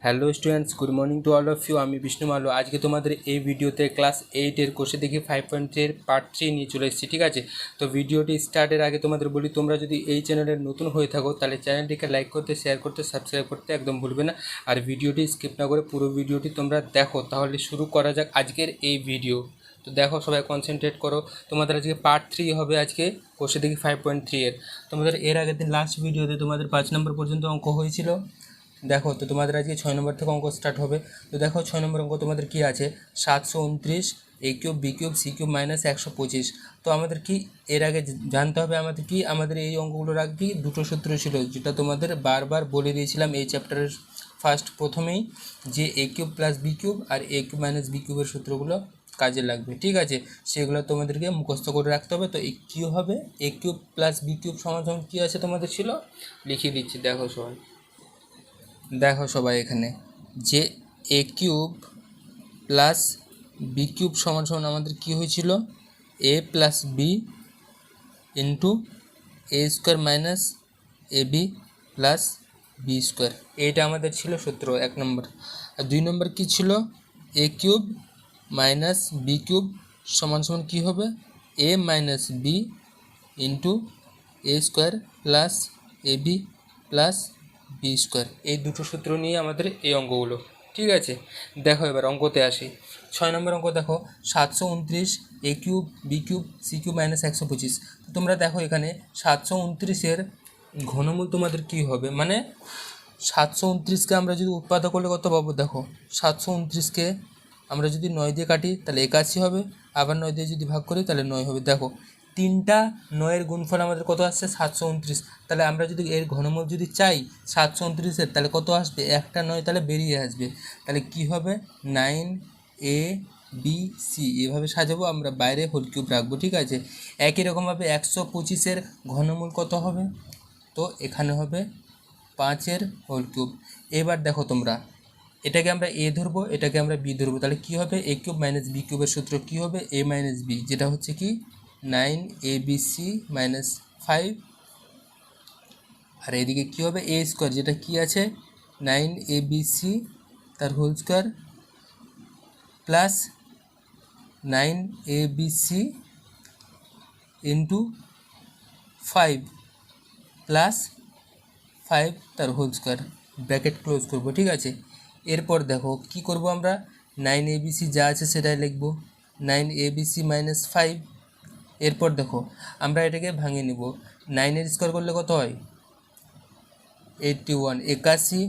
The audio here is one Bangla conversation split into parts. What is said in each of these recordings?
Hello students, good morning to all of you. আমি বিষ্ণু মালো। আজকে তোমাদের এই ভিডিওতে ক্লাস 8-এর কোষে দেখি 5.3 পার্ট 3 নিয়ে চলে এসেছি। ঠিক আছে, তো ভিডিওটি স্টার্টের আগে তোমাদের বলি, তোমরা যদি এই চ্যানেলের নতুন হয়ে থাকো তাহলে চ্যানেলটিকে লাইক করতে, শেয়ার করতে, সাবস্ক্রাইব করতে একদম ভুলবে না। আর ভিডিওটি স্কিপ না করে পুরো ভিডিওটি তোমরা দেখো। তাহলে শুরু করা যাক আজকের এই ভিডিও। তো দেখো, সবাই কনসেন্ট্রেট করো। তোমাদের আজকে পার্ট 3 হবে আজকে কোষে দেখি 5.3-এর। তোমাদের এর আগের দিন লাস্ট ভিডিওতে তোমাদের 5 নম্বর পর্যন্ত অঙ্ক হয়েছিল। দেখো, তো তোমাদের আজকে 6 নম্বর থেকে অঙ্ক স্টার্ট হবে। তো দেখো, 6 নম্বর অঙ্ক তোমাদের কি আছে, 729 a cube b cube c cube minus 125। তো আমাদের কি এর আগে জানতে হবে আমাদের কি, আমাদের এই অঙ্কগুলোর আগে কি দুটো সূত্র ছিল, যেটা তোমাদের বারবার বলে দিয়েছিলাম এই চ্যাপ্টারের প্রথমেই, যে এ কিউব প্লাস বি কিউব আর এ কিউব মাইনাস বি কিউবের সূত্রগুলো কাজে লাগবে। ঠিক আছে, সেগুলো তোমাদেরকে মুখস্থ করে রাখতে হবে। তো কী হবে, এ কিউব প্লাস বি কিউব সমান সমান কী আছে তোমাদের ছিল, লিখিয়ে দিচ্ছি। দেখো সবাই এখানে, যে এ কিউব প্লাস বি কিউব সমান সমান আমাদের কী হয়েছিল, এ plus b into A square minus A B plus b square. এইটা আমাদের ছিল সূত্র 1 নম্বর। আর 2 নম্বর কী ছিল, এ কিউব মাইনাস বি কিউব সমান সমান কী হবে, এ minus B into A square plus A B plus b square. এই দুটো সূত্র নিয়ে আমাদের এই অঙ্কগুলো। ঠিক আছে, দেখো এবার অঙ্কতে আসি। 6 নম্বর অঙ্ক দেখো, 729 a cube b cube c cube minus 125। তো তোমরা দেখো এখানে 729-এর ঘনমূল তোমাদের কী হবে, মানে 729-কে আমরা যদি উৎপাদক করলে কত পাবো, দেখো 729-কে আমরা যদি 9 দিয়ে কাটি তাহলে 81 হবে, আবার 9 দিয়ে যদি ভাগ করি তাহলে 9 হবে। দেখো, 3টা 9-এর গুণফল আমাদের কত আসছে, 729। তাহলে আমরা যদি এর ঘনমূল যদি চাই 729-এর, তাহলে কত আসবে, একটা 9 তাহলে বেরিয়ে আসবে। তাহলে কি হবে, 9 a b c এভাবে সাজাবো, আমরা বাইরে হোল কিউব রাখবো। ঠিক আছে, একই রকমভাবে 125-এর ঘনমূল কত হবে, তো এখানে হবে 5-এর হোল কিউব। এবার দেখো তোমরা, এটাকে আমরা এ ধরবো, এটাকে আমরা বি ধরবো, তাহলে কী হবে, এ কিউব মাইনাস বি কিউবের সূত্র কী হবে, এ মাইনাস বি, যেটা হচ্ছে কি 9abc মাইনাস 5। আর এদিকে কী হবে, এ স্কোয়ার, যেটা কি আছে 9abc তার whole square plus 9abc into 5 plus 5 তার হোল স্কোয়ার, ব্র্যাকেট ক্লোজ করবো। ঠিক আছে, এরপর দেখো কি করব, আমরা 9abc যা আছে সেটাই লিখব, 9abc মাইনাস 5। এরপর দেখো আমরা এটাকে ভাঙিয়ে নিব, 9-এর স্কোয়ার করলে কত হয়, 81, 81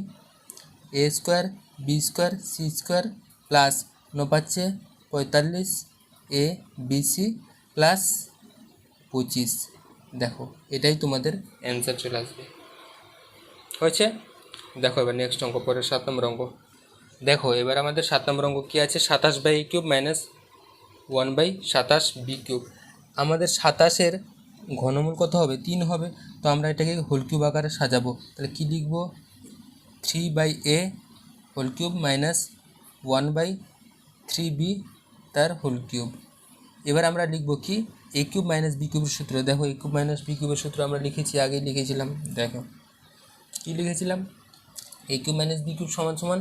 a square b square c square plus 9 45 a b c plus 25। দেখো, এটাই তোমাদের অ্যান্সার চলে আসবে। হয়েছে, দেখো এবার নেক্সট অঙ্ক, পরে 7 নম্বর অঙ্ক। দেখো এবার আমাদের 7 নম্বর অঙ্ক কী আছে, 27/a cube minus 1/27 B cube. আমাদের 27-এর ঘনমূল কত হবে, 3 হবে। তো আমরা এটাকে হোল কিউব আকারে সাজাবো, তাহলে কী লিখব, 3/a whole cube minus 1/3b তার হোল কিউব। এবার আমরা লিখব কি, এ কিউব মাইনাস বি কিউবের সূত্র। দেখো, এ কিউব মাইনাস বি কিউবের সূত্র আমরা লিখেছি, আগেই লিখেছিলাম। দেখো কী লিখেছিলাম, এ কিউব মাইনাস বি কিউব সমান সমান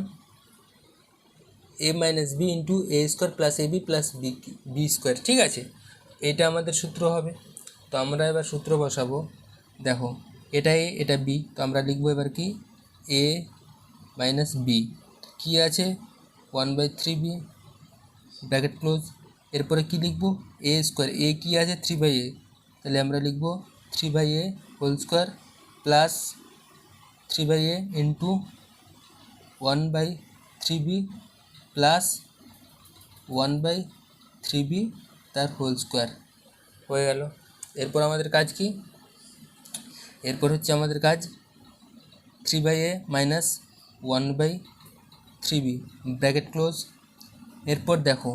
এ minus B into A square plus A B plus b square. ঠিক আছে, এটা আমাদের সূত্র হবে। তো আমরা এবার সূত্র বসাবো। দেখো, এটা এ, এটা বি, তো আমরা লিখবো এবার কি, এ মাইনাস বি কী আছে 1/3b ব্র্যাকেট ক্লোজ। এরপরে কি লিখব, এ স্কোয়ার, এ কী আছে 3/a, তাহলে আমরা লিখব 3/a whole square plus 3/a into 1/3b plus 1/3b তার হোল স্কোয়ার। হয়ে গেল। এরপর আমাদের কাজ কি, এরপর হচ্ছে আমাদের কাজ 3/a minus 1/3b bracket close. এরপর দেখো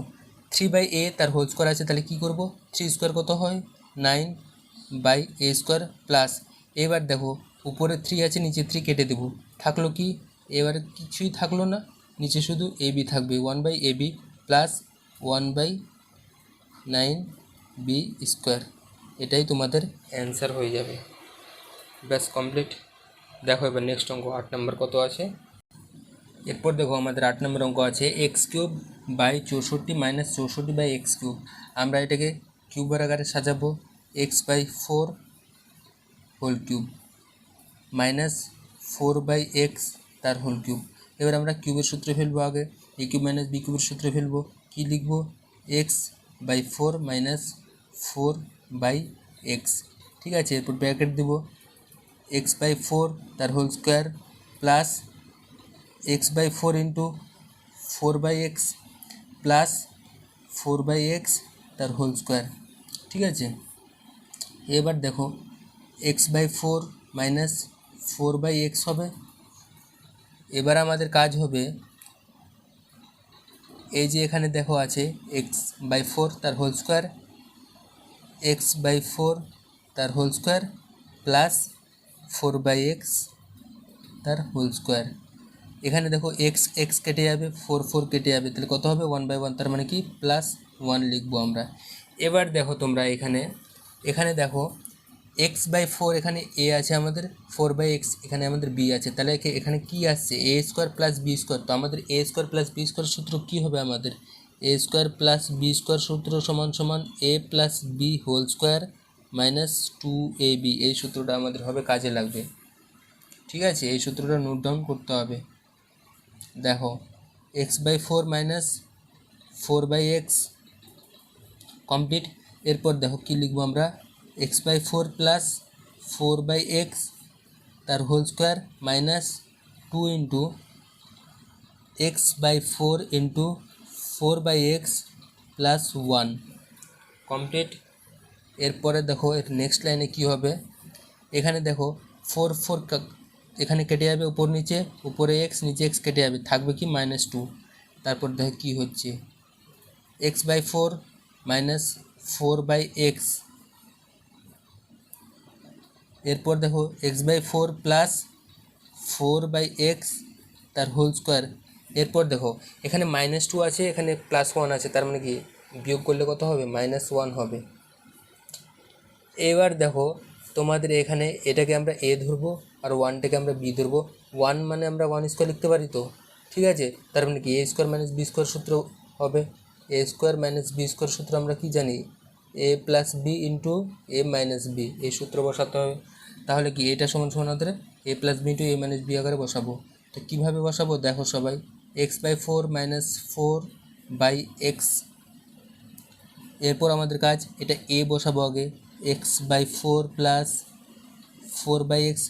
3/a তার হোল স্কোয়ার আছে, তাহলে কী করব, 3 স্কোয়ার কত হয়, 9/a স্কোয়ার প্লাস, এবার দেখো উপরে 3 আছে, নিচে 3 কেটে দেবো, থাকলো কি, এবার কিছুই থাকলো না, নিচে শুধু এ বি থাকবে, 1/ab প্লাস 1/9b স্কোয়ার। এটাই তোমাদের অ্যান্সার হয়ে যাবে। ব্যাস কমপ্লিট। দেখো এবার নেক্সট অঙ্ক 8 নম্বর কত আছে, এরপর দেখো আমাদের 8 নম্বর অঙ্ক আছে x cube by 64 minus 64 by x cube. আমরা এটাকে কিউবের আকারে সাজাবো, x by 4 whole cube minus 4 by x তার হোল কিউব। এবার আমরা কিউবের সূত্রে ফেলবো, আগে এ কিউব মাইনাস বি কিউবের সূত্রে ফেলবো। কী লিখবো? X by 4 minus 4 by x. ঠিক আছে, এরপর ব্র্যাকেট দেবো, এক্স বাই 4 তার whole square plus x by 4 into 4 by x plus 4 by x তার হোল স্কোয়ার। ঠিক আছে, এবার দেখো x by 4 minus 4 by x হবে। এবার আমাদের কাজ হবে, এই যে এখানে দেখো আছে এক্স বাই 4 তার হোল স্কোয়ার, এক্স বাই 4 তার whole square plus 4 by x তার হোল স্কোয়ার। এখানে দেখো এক্স এক্স কেটে যাবে, 4 4 কেটে যাবে, তাহলে কত হবে? 1/1, তার মানে কি প্লাস 1 লিখবো আমরা। এবার দেখো তোমরা এখানে দেখো এক্স বাই 4 এখানে এ আছে আমাদের, 4 বাই এক্স এখানে আমাদের বি আছে, তাহলে এখানে কি আসছে? A square plus b square. তো আমাদের a square plus b square সূত্র কী হবে? আমাদের a square plus b square সূত্র সমান সমান a plus b whole square minus 2ab। এই সূত্রটা আমাদের হবে, কাজে লাগবে। ঠিক আছে, এই সূত্রটা নোট ডাউন করতে হবে। দেখো x by 4 minus 4 by x complete. এরপর দেখো কী লিখবো আমরা? X by 4 plus 4 by x তার whole square minus 2 into x by 4 into 4 by x plus 1 complete. এরপরে দেখো এর নেক্সট লাইনে কী হবে? এখানে দেখো 4 4 এখানে কেটে যাবে, উপর নিচে, উপরে এক্স নিচে এক্স কেটে যাবে, থাকবে কি -2। তারপর দেখো কী হচ্ছে, x by 4 minus 4 by x. এরপর দেখো x by 4 plus 4 by x তার হোল স্কোয়ার। এরপর দেখো এখানে -2 আছে, এখানে +1 আছে, তার মানে কি বিয়োগ করলে কত হবে? -1 হবে। এবার দেখো তোমাদের এখানে এটাকে আমরা এ ধরবো আর 1টাকে আমরা বি ধরবো। 1 মানে আমরা 1 স্কোয়ার লিখতে পারি তো, ঠিক আছে, তার মানে কি এ স্কোয়ার মাইনাস বি স্কোয়ার সূত্র হবে। এ স্কোয়ার মাইনাস বি স্কোয়ার সূত্র আমরা কি জানি? এ plus b into a minus B, এই সূত্র বসাতে হবে। তাহলে কি এটা সমান সমান আমাদের a plus b into a minus b আকারে বসাবো। তো কীভাবে বসাবো দেখো সবাই, x by 4 minus 4 by x. এরপর আমাদের কাজ, এটা এ বসাবো আগে, x by 4 plus 4 by x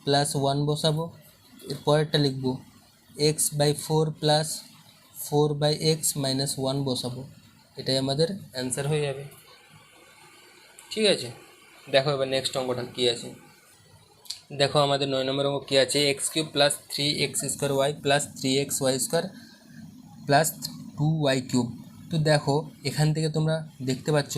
plus 1 বসাবো। এরপরেরটা লিখব x by 4 plus 4 by x minus 1 বসাবো। এটাই আমাদের অ্যান্সার হয়ে যাবে। ঠিক আছে, দেখো এবার নেক্সট অঙ্কটা কী আছে। দেখো আমাদের 9 নম্বর অঙ্ক কী আছে, x cube plus 3x square y plus 3xy square plus 2y cube. তো দেখো এখান থেকে তোমরা দেখতে পাচ্ছ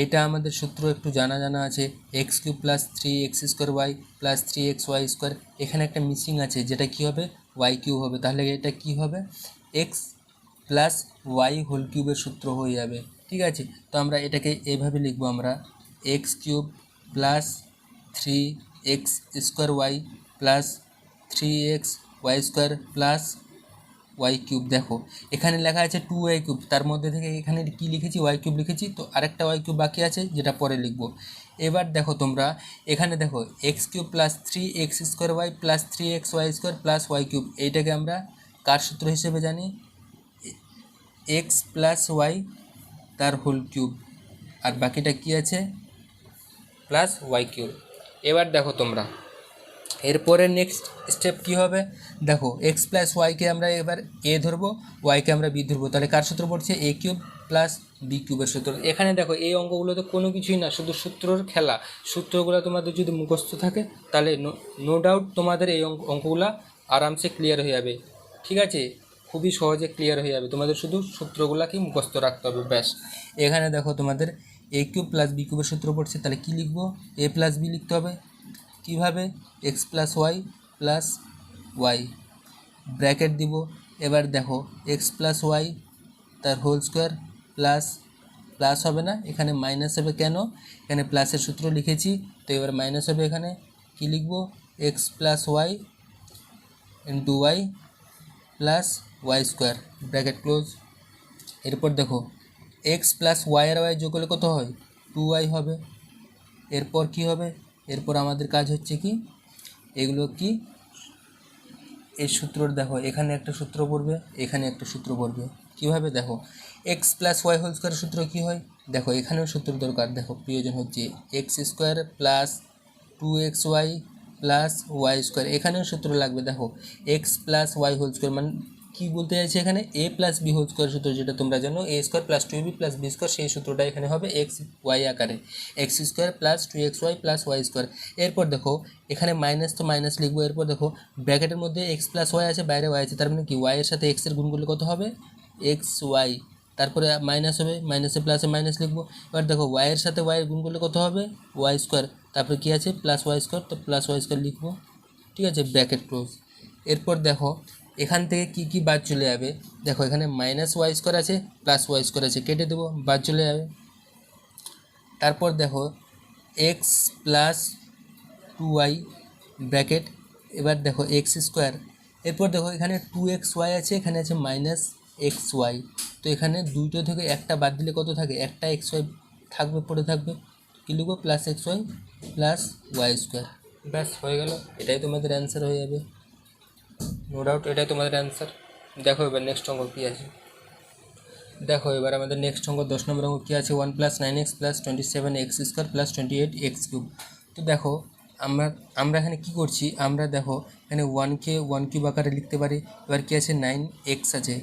এটা আমাদের সূত্র একটু জানা আছে, x cube plus 3x square y plus 3xy square. এখানে একটা মিসিং আছে, যেটা কী হবে? ওয়াই কিউব হবে। তাহলে এটা কি হবে? এক্স প্লাস ওয়াই হোল কিউবের সূত্র হয়ে যাবে। ঠিক আছে, তো আমরা এটাকে এভাবে লিখবো, আমরা x cube plus 3x square y plus 3xy square plus y cube. দেখো এখানে লেখা আছে 2y কিউব, তার মধ্যে থেকে এখানে কি লিখেছি? ওয়াই কিউব লিখেছি। তো আরেকটা ওয়াই কিউব বাকি আছে, যেটা পরে লিখব। এবার দেখো তোমরা এখানে দেখো x cube plus 3x square y plus 3xy square plus y cube, এইটাকে আমরা কার সূত্র হিসেবে জানি? এক্স প্লাস ওয়াই তার হোল কিউব, আর বাকিটা কি আছে? Plus y cube. এবার দেখো তোমরা এরপরে নেক্সট স্টেপ কী হবে? দেখো এক্স প্লাস ওয়াইকে আমরা এবার এ ধরবো, ওয়াইকে আমরা বি ধরবো। তাহলে কার সূত্র পড়ছে? এ কিউব প্লাস বি কিউবের সূত্র। এখানে দেখো এই অঙ্কগুলোতে কোনো কিছুই না, শুধু সূত্রর খেলা। সূত্রগুলো তোমাদের যদি মুখস্থ থাকে তাহলে নো ডাউট তোমাদের এই অঙ্কগুলো আরামসে ক্লিয়ার হয়ে যাবে। ঠিক আছে, খুবই সহজে ক্লিয়ার হয়ে যাবে, তোমাদের শুধু সূত্রগুলোকেই মুখস্থ রাখতে হবে, ব্যাস। এখানে দেখো তোমাদের এ কিউব প্লাস বি কিউবের সূত্র পড়ছে, তাহলে কী লিখবো? এ প্লাস বি লিখতে হবে। কীভাবে? X plus y plus y, bracket দিব। এবার দেখো এক্স প্লাস ওয়াই তার হোল স্কোয়ার প্লাস প্লাস হবে না, এখানে মাইনাস হবে। কেন? এখানে প্লাসের সূত্র লিখেছি, তো এবার মাইনাস হবে। এখানে কি লিখব? X plus y into y plus y square bracket close. এরপর দেখো এক্স প্লাস ওয়াই আর ওয়াই যোগ করলে কত হয় 2y হবে। এরপর কি হবে, এরপর আমাদের কাজ হচ্ছে কি এগুলো কি এই সূত্রটা দেখো, এখানে একটা সূত্র পড়বে, এখানে একটা সূত্র পড়বে। কীভাবে দেখো, এক্স প্লাস ওয়াই হোল স্কোয়ারের সূত্র কী হয়, দেখো এখানেও সূত্র দরকার। দেখো প্রয়োজন হচ্ছে x square plus 2xy plus y square, এখানেও সূত্র লাগবে। দেখো x plus y whole square মানে কী বলতে চাইছে এখানে, a plus b whole square সূত্র, যেটা তোমরা জানো a square plus 2ab plus b square, সেই সূত্রটা এখানে হবে এক্স ওয়াই আকারে, x square plus 2xy plus y square. এরপর দেখো এখানে মাইনাস তো মাইনাস লিখবো। এরপর দেখো ব্র্যাকেটের মধ্যে এক্স প্লাস ওয়াই আছে, বাইরে ওয়াই আছে, তার মানে কি ওয়াইয়ের সাথে এক্সের গুণ করলে কত হবে এক্স ওয়াই, তারপরে মাইনাস হবে, মাইনাসে প্লাসে মাইনাস লিখবো। এবার দেখো ওয়াইয়ের সাথে ওয়াইয়ের গুণ করলে কত হবে ওয়াই স্কোয়ার, তারপরে কী আছে প্লাস ওয়াই স্কোয়ার, তো প্লাস ওয়াই স্কোয়ার লিখবো, ঠিক আছে ব্র্যাকেট ক্লোজ। এরপর দেখো এখান থেকে কি কি বাদ চলে যাবে, দেখো এখানে মাইনাস ওয়াই স্কোয়ার আছে প্লাস ওয়াই স্কোয়ার আছে, কেটে দেবো, বাদ চলে যাবে। তারপর দেখো এক্স প্লাস 2y ব্র্যাকেট, এবার দেখো এক্স স্কোয়ার। এরপর দেখো এখানে 2xy আছে, এখানে আছে মাইনাস এক্স ওয়াই, তো এখানে দুটো থেকে একটা বাদ দিলে কত থাকে, একটা এক্স ওয়াই থাকবে, পড়ে থাকবে, কী লিখবো plus x y plus y square, ব্যাস হয়ে গেল, এটাই তোমাদের অ্যান্সার হয়ে যাবে, নো ডাউট এটাই তোমাদের অ্যান্সার। দেখো এবার নেক্সট অঙ্ক কী আছে, দেখো এবার আমাদের নেক্সট অঙ্ক 10 নম্বর অঙ্ক কী আছে, 1 + 9x + 27x² + 28x³ তো দেখো আমরা এখানে কি করছি, আমরা দেখো এখানে 1কে 1³ আকারে লিখতে পারি। এবার কী আছে 9x আছে,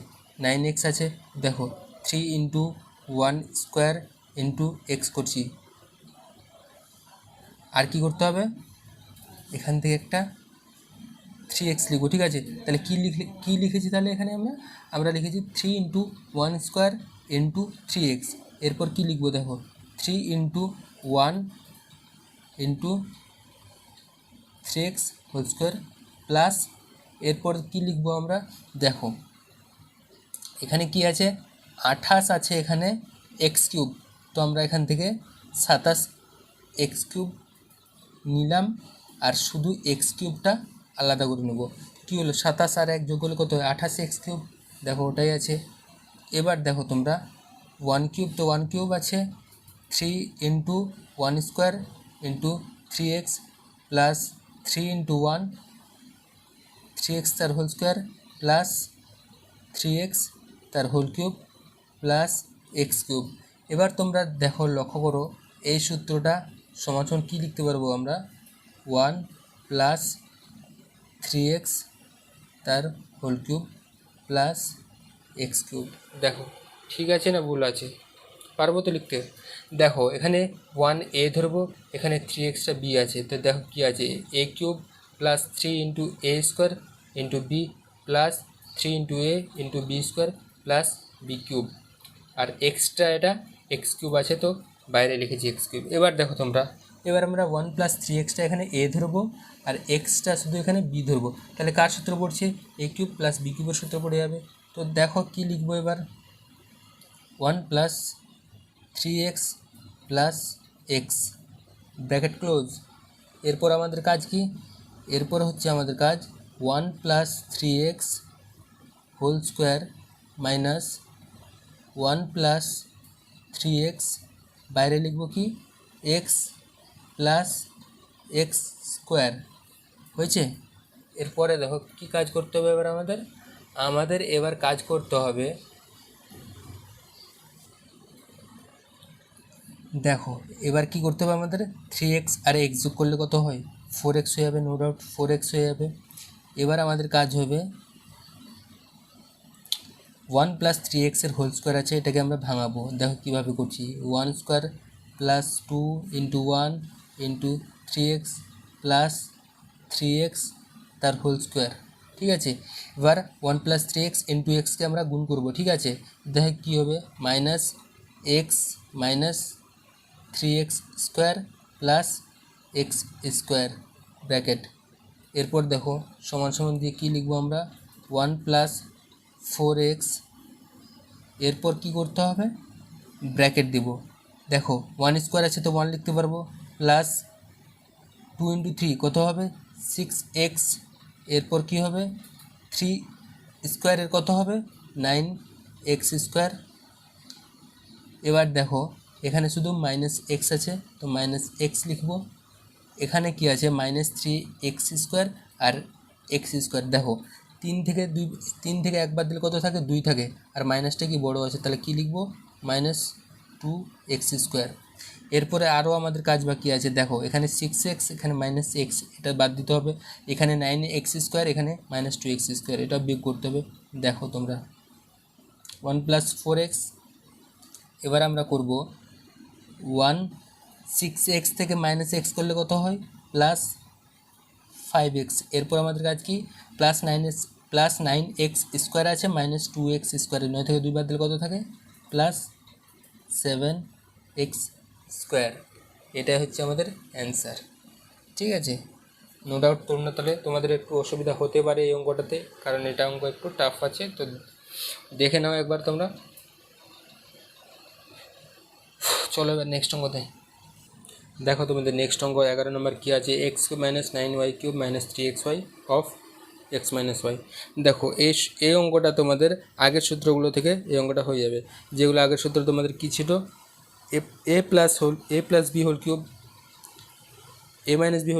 9x আছে, দেখো 3 × 1² × x করছি, আর কি করতে হবে এখান থেকে একটা 3x লিখবো, ঠিক আছে। তাহলে কী লিখেছি তাহলে এখানে আমরা লিখেছি 3 × 1² × 3x। এরপর কি লিখবো দেখো 3 × 1 × 3x² প্লাস, এরপর কি লিখবো আমরা দেখো এখানে কি আছে 28 আছে, এখানে x³ তো আমরা এখান থেকে 27x³ নিলাম, আর শুধু x³ আলাদা করে নেব। কী হলো 27 আর 1 যোগ করলে কত হয় 28x³, দেখো ওটাই আছে। এবার দেখো তোমরা 1³ তো 1³ আছে, 3 × 1² × 3x প্লাস 3 × 1 3x তার হোল স্কোয়ার প্লাস 3x তার হোল কিউব প্লাস x³ এবার তোমরা দেখো লক্ষ্য করো এই সূত্রটা সমাধান কী লিখতে পারবো আমরা 1 + 3x তার হোল কিউব প্লাস x³। দেখো ঠিক আছে না ভুল আছে, পারবো তো লিখতে। দেখো এখানে 1a ধরবো, এখানে 3xটা b আছে, তো দেখো কী আছে a³ plus 3 × a² × b plus 3 × a × b² plus b³ আর এক্সট্রা এটা x³ আছে, তো বাইরে লিখেছি x³। এবার দেখো তোমরা এবার আমরা 1 + 3xটা এখানে a ধরবো আর এক্সটা শুধু এখানে b ধরবো, তাহলে কার সূত্র পড়ছে a³ প্লাস b³ সূত্র পড়ে যাবে। তো দেখো কি লিখবো এবার 1 + 3x plus x bracket close. এরপর আমাদের কাজ কি, এরপর হচ্ছে আমাদের কাজ 1 + 3x whole square minus 1 + 3x বাইরে লিখব কি x প্লাস x² হয়েছে। এরপরে দেখো কি কাজ করতে হবে এবার আমাদের এবার কাজ করতে হবে, দেখো এবার কি করতে হবে আমাদের 3x আর x যোগ করলে কত হয় 4x হয়ে যাবে, নো ডাউট 4x হয়ে যাবে। এবার আমাদের কাজ হবে 1 + 3x এর হোল স্কোয়ার আছে, এটাকে আমরা ভাঙাবো, দেখো কীভাবে করছি 1² প্লাস 2 × 1 × 3x প্লাস 3x তার হোল স্কোয়ার, ঠিক আছে। এবার 1 + 3x × xকে আমরা গুণ করব, ঠিক আছে। দেখো কী হবে -x - 3x² plus x² bracket. এরপর দেখো সমান সমান দিয়ে কী লিখবো আমরা 1 + 4x, এরপর কি করতে হবে ব্র্যাকেট দিব, দেখো 1² আছে তো 1 লিখতে পারবো প্লাস 2 × 3 কত হবে 6x, এরপর কি হবে 3 স্কোয়ারের কত হবে 9x²। এবার দেখো এখানে শুধু -x আছে, তো -x লিখব। এখানে কি আছে -3x² আর x²। দেখো 3 থেকে একবার দিলে কত থাকে 2 থাকে, আর মাইনাসটা কি বড় আছে, তাহলে কি লিখব -2x²। এরপরে আরও আমাদের কাজ বাকি আছে। দেখো এখানে 6x, এখানে -x, এটা বাদ দিতে হবে। এখানে 9x², এখানে -2x², এটা বিয়োগ করতে হবে। দেখো তোমরা 1 + 4x। এবার আমরা করব 6x থেকে -x করলে কত হয় +5x। এরপর আমাদের কাজ কি +9x² আছে, -2x², 9 থেকে 2 বাদ দিলে কত থাকে +7x²। এটাই হচ্ছে আমাদের অ্যান্সার। ঠিক আছে, নো ডাউট তোমরা তাহলে তোমাদের একটু অসুবিধা হতে পারে এই অঙ্কটাতে, কারণ এটা অঙ্ক একটু টাফ আছে, তো দেখে নাও একবার তোমরা। চলো এবার নেক্সট অঙ্ক দেয়। দেখো তোমাদের নেক্সট অঙ্ক 11 নম্বর কী আছে, x - 9y³ - 3xy of x - y। দেখো এই অঙ্কটা তোমাদের আগের সূত্রগুলো থেকে এই অঙ্কটা হয়ে যাবে। যেগুলো আগের সূত্র তোমাদের কী ছিল, a + b³ a - b³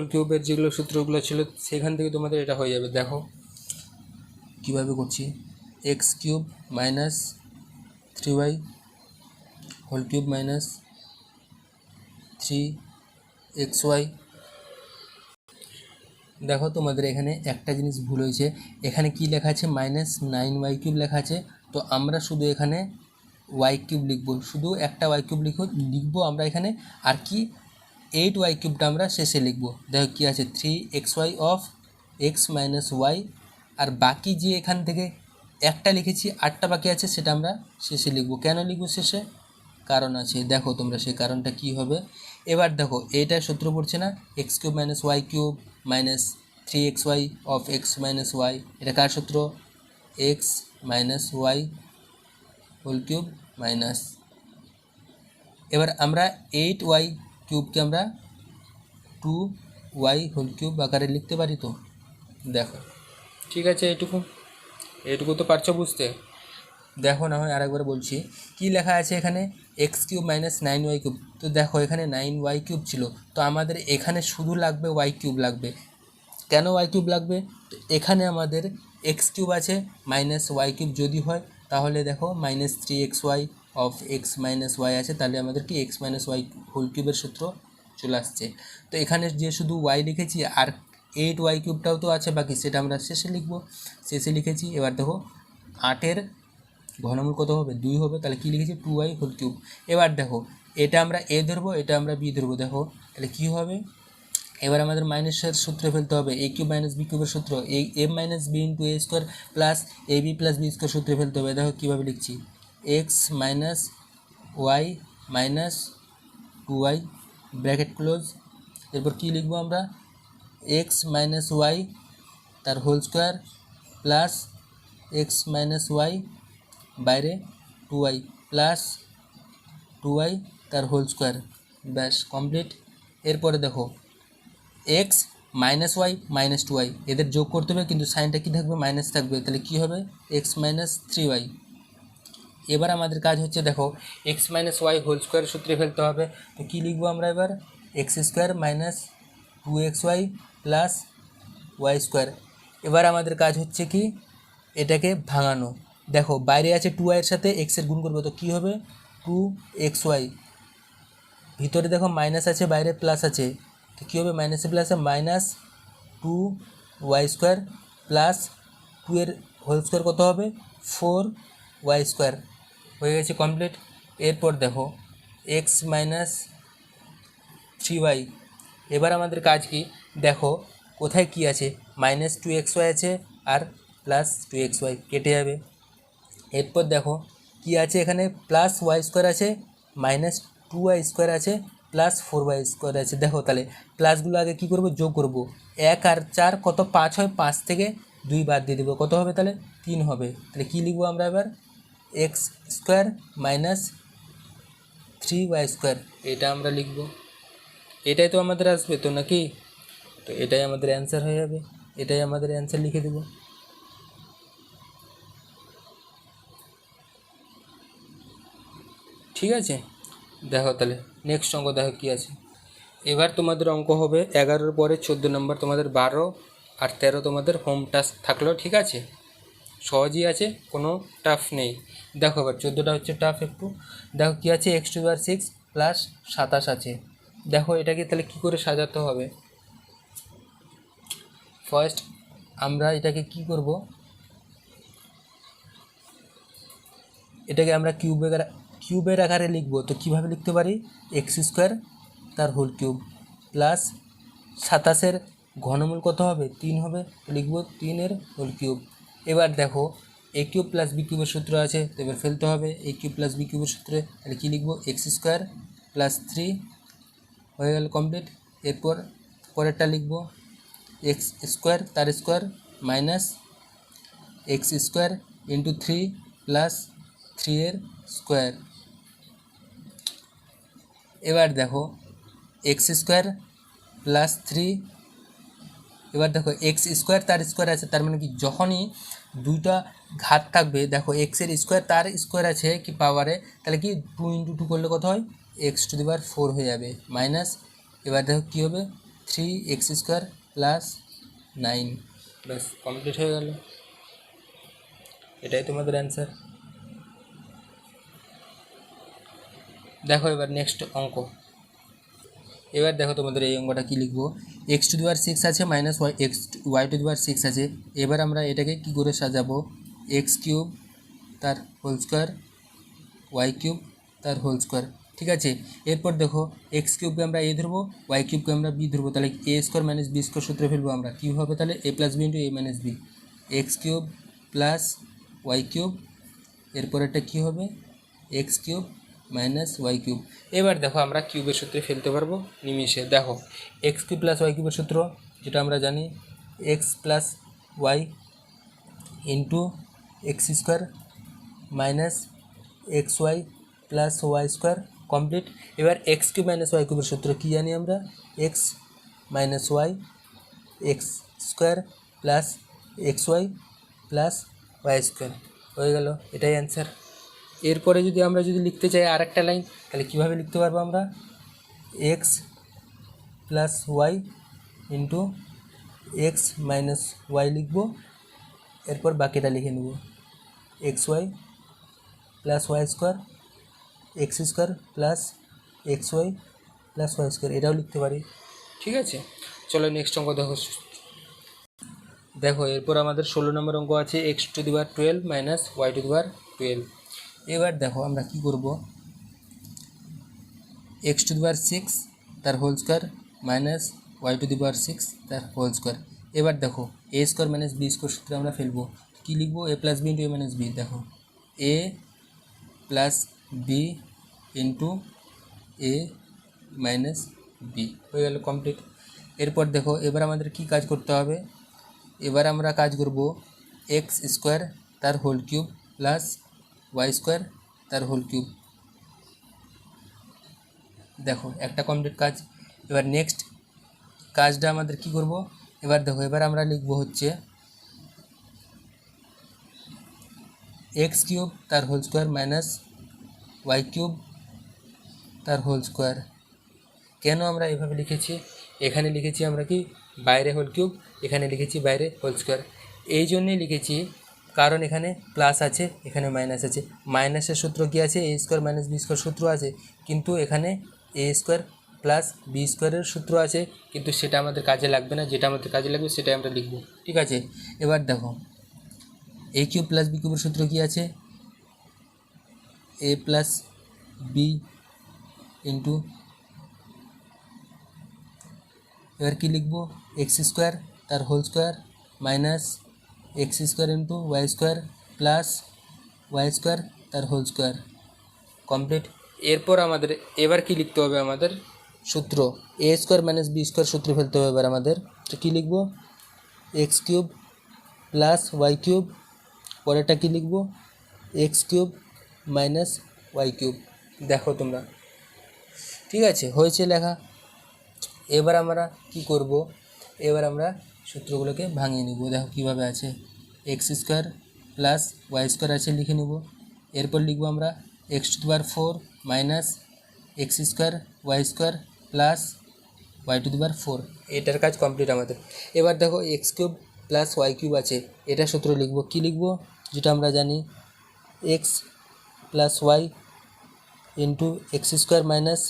যেগুলো সূত্রগুলো ছিল সেখান থেকে তোমাদের এটা হয়ে যাবে। দেখো কীভাবে করছি, x³ - 3y³ - 3xy। দেখো তোমাদের এখানে একটা জিনিস ভুল হয়েছে, এখানে কি লেখা আছে -9y³ লেখা আছে, তো আমরা শুধু এখানে y³ লিখব, শুধু একটা y³ লিখব আমরা এখানে, আর কি 8y³ আমরা শেষে লিখব। দেখো কি আছে 3xy অফ x - y, আর বাকি যে এখান থেকে একটা লিখেছি 8টা বাকি আছে সেটা আমরা শেষে লিখব। কেন লিখব শেষে, কারণ আছে, দেখো তোমরা সেই কারণটা কি হবে। এবার দেখো এইটা সূত্র পড়ছে না, x³ - y³ - 3xy of x - y, এটা কার সূত্র, x - y³ মাইনাস। এবার আমরা 8y³ আমরা 2y³ আকারে লিখতে পারি। তো দেখো ঠিক আছে, এইটুকু তো পারছো বুঝতে। দেখো না হয় আরেকবার বলছি, কি লেখা আছে এখানে x³ - 9y³। তো দেখো এখানে 9y³ ছিল, তো আমাদের এখানে শুধু লাগবে y³ লাগবে। কেন y³ লাগবে, তো এখানে আমাদের x³ আছে, -y³ যদি হয় তাহলে দেখো -3xy অফ x - y আছে, তাহলে আমাদের কি x - y³ সূত্র চলে আসছে। তো এখানে যে শুধু y লিখেছি আর 8y³ তো আছে বাকি, সেটা আমরা শেষে লিখব, শেষে লিখেছি। এবার দেখো 8-এর ঘনমূল কত হবে 2 হবে, তাহলে কি লিখেছি 2y³। এবার দেখো এটা আমরা a ধরবো, এটা আমরা b ধরবো। দেখো তাহলে কি হবে, এবার আমাদের মাইনাসের সূত্রে ফেলতে হবে, a³ - b³ সূত্র a - b × a² plus ab + b² সূত্রে ফেলতে হবে। দেখো কীভাবে লিখছি, x - y - 2y bracket close. এরপর কী লিখবো আমরা, x - y তার whole square plus x - y বাইরে 2y প্লাস 2y তার হোল স্কোয়ার, ব্যাস কমপ্লিট। এরপরে দেখো x - y - 2y এদের যোগ করতে হবে, কিন্তু সাইনটা কী থাকবে মাইনাস থাকবে, তাহলে কী হবে x - 3y। এবার আমাদের কাজ হচ্ছে দেখো x - y হোল স্কোয়ার সূত্রে ফেলতে হবে। তো কী লিখবো আমরা এবার, x² - 2xy প্লাস y²। এবার আমাদের কাজ হচ্ছে কি এটাকে ভাঙানো। দেখো বাইরে আছে 2y এর সাথে এক্সের গুণ করবো, তো কী হবে 2xy, ভিতরে দেখো মাইনাস আছে বাইরে প্লাস আছে, তো কী হবে মাইনাসে প্লাসে -2y² প্লাস 2 এর হোল স্কোয়ার কত হবে 4y²। হয়ে গেছে কমপ্লিট। এরপর দেখো x - 3y। এবার আমাদের কাজ কি, দেখো কোথায় কি আছে -2xy আছে আর +2xy কেটে যাবে। এরপর দেখো কি আছে এখানে +y² আছে, -2y² আছে, +4y² আছে। দেখো তাহলে প্লাসগুলো আগে কি করব, যোগ করব। 1 আর 4 কত 5 হয়, 5 থেকে 2 বাদ দিয়ে দেবো, কত হবে তাহলে 3 হবে। তাহলে কী লিখবো আমরা এবার, x² - 3y², এটা আমরা লিখব। এটাই তো আমাদের আসবে তো নাকি, তো এটাই আমাদের অ্যান্সার হয়ে যাবে, এটাই আমাদের অ্যান্সার লিখে দেব। ঠিক আছে। দেখো তাহলে নেক্সট অঙ্ক দেখো কী আছে। এবার তোমাদের অঙ্ক হবে 11-র পরে 14 নম্বর, তোমাদের 12 আর 13 তোমাদের হোম টাস্ক থাকলো। ঠিক আছে, সহজই আছে, কোনো টাফ নেই। দেখো এবার 14টা হচ্ছে টাফ একটু। দেখো কী আছে, x⁻6 প্লাস 27 আছে। দেখো এটাকে তাহলে কী করে সাজাতে হবে। ফার্স্ট আমরা এটাকে কি করব, এটাকে আমরা কিউবের আকারে লিখব। তো কীভাবে লিখতে পারি, x² তার হোল কিউব প্লাস 27-এর ঘনমূল কত হবে, 3 হবে, লিখব 3-এর হোল কিউব। এবার দেখো a³ প্লাস b³ সূত্র আছে, তো এবার ফেলতে হবে a³ প্লাস b³ সূত্রে, তাহলে কী লিখব, x² প্লাস 3 হয়ে গেল কমপ্লিট। এরপর পরেরটা লিখব x² তার square minus x² into 3 plus 3-এর স্কোয়ার। এবার দেখো x² প্লাস 3, এবার দেখো x² তার স্কোয়ার আছে, তার মানে কি যখনই দুইটা ঘাত থাকবে, দেখো x-এর স্কোয়ার তার স্কোয়ার আছে কি পাওয়ারে, তাহলে কি 2 ইন্টু 2 করলে কত হয়, x⁴ হয়ে যাবে মাইনাস। এবার দেখো কী হবে, 3x² প্লাস 9, ব্যাস কমপ্লিট হয়ে গেল। এটাই তোমাদের অ্যান্সার। দেখো এবার নেক্সট অঙ্ক। এবার দেখো তোমাদের এই অঙ্কটা কী লিখবো, x⁻6 আছে মাইনাস y⁻6 আছে। এবার আমরা এটাকে কি করে সাজাবো, x³ তার হোল স্কোয়ার y³ তার হোল স্কোয়ার। ঠিক আছে, এরপর দেখো x³ আমরা a ধরবো, y³ আমরা b ধরবো, তাহলে a² মাইনাস b² সূত্রে ফেলবো আমরা। কী হবে তাহলে a plus b into a minus b, x³ plus y³, এরপর এটা কী হবে x³ মাইনাস y³। এবার দেখো আমরা কিউবের সূত্রে ফেলতে পারবো নিমিষে। দেখো x³ প্লাস y³ সূত্র যেটা আমরা জানি, x plus y into x² minus xy plus y² complete. এবার x³ মাইনাস y³ সূত্র কী জানি আমরা, x minus y x² plus xy plus y² হয়ে গেল, এটাই অ্যান্সার। এরপরে আমরা যদি লিখতে চাই আর একটা লাইন, তাহলে কীভাবে লিখতে পারবো আমরা, x plus y into x minus y লিখব, এরপর বাকিটা লিখে নেব xy plus y² x² plus xy plus y², এটাও লিখতে পারি। ঠিক আছে, চলো নেক্সট অঙ্ক দেখো। দেখো এরপর আমাদের 16 নম্বর অঙ্ক আছে x⁻12 মাইনাস y⁻12। এবার দেখো আমরা কি করব, x⁻6 তার হোল স্কোয়ার মাইনাস y⁻6 তার হোল স্কোয়ার। এবার দেখো a² মাইনাস b² সূত্রে আমরা ফেলবো, কী লিখবো, a plus b into a minus b. দেখো a plus b into a minus b হয়ে গেল কমপ্লিট। এরপর দেখো এবার আমাদের কি কাজ করতে হবে, এবার আমরা কাজ করব x² তার হোল কিউব প্লাস y² তার হোল কিউব। দেখো একটা কমপ্লিট কাজ। এবার নেক্সট কাজটা আমাদের কি করব, এবার দেখো এবার আমরা লিখব হচ্ছে x³ তার হোল স্কোয়ার মাইনাস y³ তার হোল স্কোয়ার। কেন আমরা এভাবে লিখেছি, এখানে লিখেছি আমরা কি বাইরে হোল কিউব, এখানে লিখেছি বাইরে হোল স্কোয়ার। এই জন্যেই লিখেছি কারণ এখানে প্লাস আছে এখানে মাইনাস আছে, মাইনাসের সূত্র কী আছে, a² মাইনাস b² সূত্র আছে, কিন্তু এখানে a² প্লাস b²-এর সূত্র আছে, কিন্তু সেটা আমাদের কাজে লাগবে না, যেটা আমাদের কাজে লাগবে সেটাই আমরা লিখব। ঠিক আছে, এবার দেখো a³ প্লাস b³ সূত্র কী আছে, a প্লাস বি ইন্টু, এবার কী লিখব, x² তার whole square minus x² into y² plus y² তার হোল স্কোয়ার কমপ্লিট। এরপর আমাদের এবার কি লিখতে হবে, আমাদের সূত্র a² মাইনাস b² সূত্র ফেলতে হবে এবার আমাদের। তো কী লিখব, x³ প্লাস y³ পরেরটা কী লিখব, x³ মাইনাস y³। দেখো তোমরা, ঠিক আছে হয়েছে লেখা। এবার আমরা কি করব, এবার আমরা সূত্রগুলোকে ভাঙিয়ে নেব। দেখো কীভাবে আছে, x² প্লাস y² আছে লিখে নেব, এরপর লিখব আমরা x to the power 4 minus x square y square plus y to the power 4। এটার কাজ কমপ্লিট আমাদের। এবার দেখো x cube plus y cube আছে, এটা সূত্র লিখব। কি লিখব? যেটা আমরা জানি, x plus y into x square minus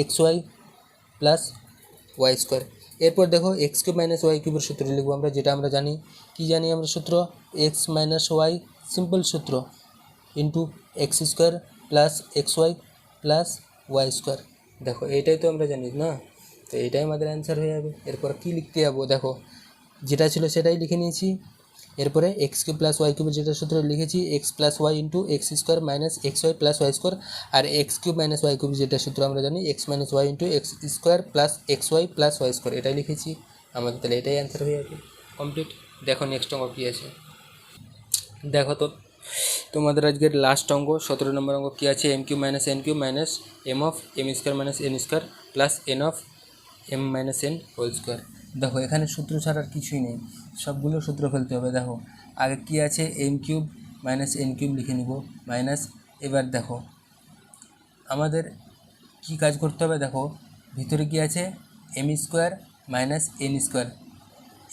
x y plus y square. এরপর দেখো এক্স কিউব মাইনাস ওয়াই কিউবের সূত্র লিখব আমরা, যেটা আমরা জানি। কি জানি আমরা সূত্র? এক্স মাইনাস ওয়াই, সিম্পল সূত্র, into x square plus x y plus y square. দেখো এইটাই তো আমরা জানি না, তো এইটাই আমাদের অ্যান্সার হয়ে যাবে। এরপর কি লিখতে যাবো? দেখো যেটা ছিল সেটাই লিখে নিয়েছি। এরপরে এক্স কিউব প্লাস ওয়াই কিউবের যেটা সূত্র লিখেছি, x plus y into x square minus x y plus y square. আর x cube minus y cube যেটা সূত্র আমরা জানি, x minus y into x square plus x y plus y square, এটাই লিখেছি আমাদের। তাহলে এটাই অ্যান্সার হয়ে যাবে, কমপ্লিট। দেখো নেক্সট অঙ্ক কী আছে। দেখো তো তোমাদের আজকের লাস্ট অঙ্ক 17 নম্বর অঙ্ক কী আছে? M cube minus n cube minus m of m square minus n square plus n of m minus n whole square. দেখো এখানে সূত্র ছাড়া আর কিছুই নেই, সবগুলো সূত্র ফেলতে হবে। দেখো আগে কী আছে? M cube minus n cube লিখে নিব মাইনাস। এবার দেখো আমাদের কি কাজ করতে হবে? দেখো ভিতরে কি আছে? M square minus n square.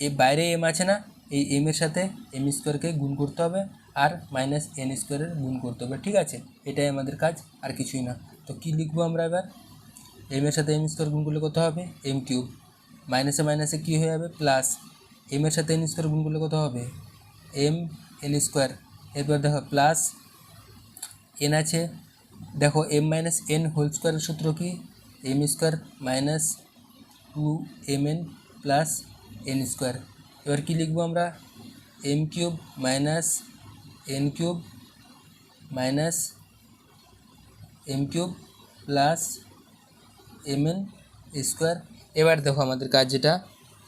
এই বাইরে এম আছে না, এই এমের সাথে এম স্কোয়ারকে গুণ করতে হবে আর মাইনাস এন স্কোয়ারের গুণ করতে হবে, ঠিক আছে? এটাই আমাদের কাজ, আর কিছুই না। তো কি লিখবো আমরা এবার? এমের সাথে এম স্কোয়ার গুণ করলে কত হবে? M cube. মাইনাসে মাইনাসে কী হয়ে যাবে? প্লাস। এমের সাথে এন স্কোয়ার গুণ করলে কত হবে? M n square. এরপর দেখো প্লাস এন আছে। দেখো এম মাইনাস এন হোল স্কোয়ারের সূত্র কি? M square minus 2mn plus n square. এবার কী লিখবো আমরা? M cube minus n cube minus m cube plus m n square. এবার দেখো আমাদের কাজ যেটা,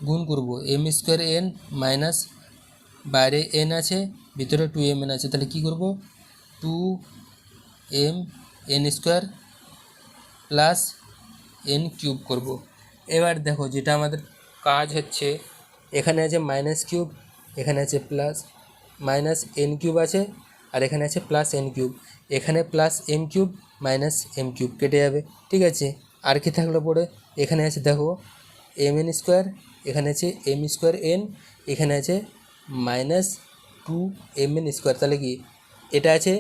গুণ করব। এম স্কোয়ার এন মাইনাস বাইরে এন আছে, ভিতরে 2mn আছে, তাহলে কী করব? 2mn square plus n cube করব। এবার দেখো যেটা আমাদের কাজ হচ্ছে, এখানে আছে মাইনাস কিউব, এখানে আছে প্লাস, মাইনাস এন কিউব আছে আর এখানে আছে প্লাস এন কিউব। এখানে plus m cube minus m cube কেটে যাবে, ঠিক আছে? আর কি থাকলো পরে? এখানে আছে দেখো এম এন স্কোয়ার, এখানে আছে এম স্কোয়ার এন, এখানে আছে মাইনাস 2mn স্কোয়ার। তাহলে কি এটা আছে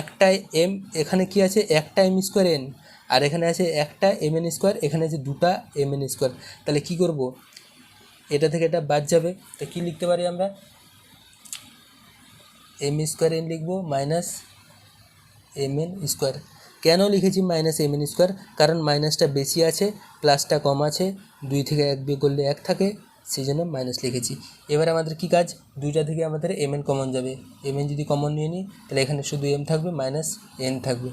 একটা এম, এখানে কি আছে? একটা এম স্কোয়ার এন, আর এখানে আছে একটা mn স্কোয়ার, এখানে আছে দুটা mn স্কোয়ার। তাহলে কি করব? এটা থেকে এটা বাদ যাবে, তো কী লিখতে পারি আমরা? এম স্কোয়ার এন লিখবো মাইনাস mn স্কোয়ার। কেন লিখেছি মাইনাস mn স্কোয়ার? কারণ মাইনাসটা বেশি আছে, প্লাসটা কম আছে, 2 থেকে 1 বিয়োগ করলে 1 থাকে, সেই জন্য মাইনাস লিখেছি। এবার আমাদের কি কাজ? দুইটা থেকে আমাদের mn কমন যাবে। mn যদি কমন নিয়ে নিই তাহলে এখানে শুধু m থাকবে, মাইনাস n থাকবে।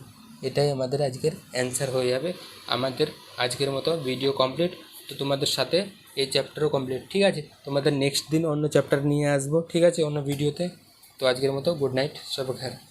এটাই আমাদের আজকের অ্যান্সার হয়ে যাবে। আমাদের আজকের মতো ভিডিও কমপ্লিট। তো তোমাদের সাথে এই চ্যাপ্টারও কমপ্লিট, ঠিক আছে? তোমাদের নেক্সট দিন অন্য চ্যাপ্টার নিয়ে আসবো, ঠিক আছে, অন্য ভিডিওতে। তো আজকের মতো গুড নাইট, সব খেয়াল।